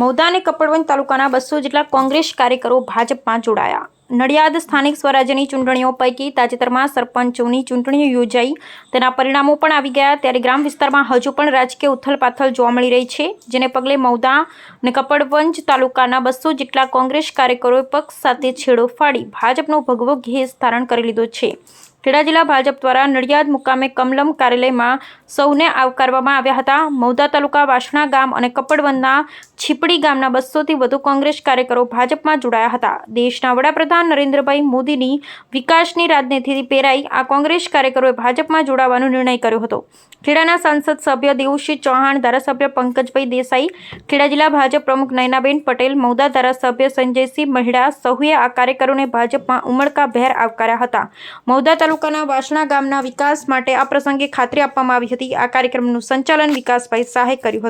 મૌદા અને કપડવંજ તાલુકાના 200 જેટલા કોંગ્રેસ કાર્યકરો ભાજપમાં જોડાયા। નડિયાદ સ્થાનિક સ્વરાજ્યની ચૂંટણીઓ પૈકી તાજેતરમાં સરપંચોની ચૂંટણીઓ યોજાઈ તેના પરિણામો પણ આવી ગયા, ત્યારે ગ્રામ વિસ્તારમાં હજુ પણ રાજકીય ઉથલપાથલ જોવા મળી રહી છે, જેને પગલે મૌદા અને કપડવંજ તાલુકાના 200 જેટલા કોંગ્રેસ કાર્યકરોએ પક્ષ સાથે છેડો ફાડી ભાજપનો ભગવો ઘેસ ધારણ કરી લીધો છે। ખેડા જિલ્લા ભાજપ દ્વારા નડિયાદ મુકામે કમલમ કાર્યાલયમાં સૌને આવકારવામાં આવ્યા હતા। મૌદા તાલુકા વાસણા ગામ અને કપડવંજના છીપડી ગામના 200થી વધુ કોંગ્રેસ કાર્યકરો ભાજપમાં જોડાયા હતા। દેશના વડાપ્રધાન નરેન્દ્રભાઈ મોદીની વિકાસની રાજનીતિથી પ્રેરાઈ આ કોંગ્રેસ કાર્યકરોએ ભાજપમાં જોડાવાનો નિર્ણય કર્યો હતો। ખેડાના સાંસદ સભ્ય દેવુસિંહ ચૌહાણ, ધારાસભ્ય પંકજભાઈ દેસાઈ, ખેડા જિલ્લા ભાજપ પ્રમુખ નયનાબેન પટેલ, મૌદા ધારાસભ્ય સંજયસિંહ મહિડા સૌએ આ કાર્યકરોને ભાજપમાં ઉમળકાભેર આવકાર્યા હતા। મૌદા તાલુકાના વાસણા ગામના વિકાસ માટે આ પ્રસંગે ખાતરી આપવામાં આવી હતી। આ કાર્યક્રમનું સંચાલન વિકાસભાઈ શાહે કર્યું હતું।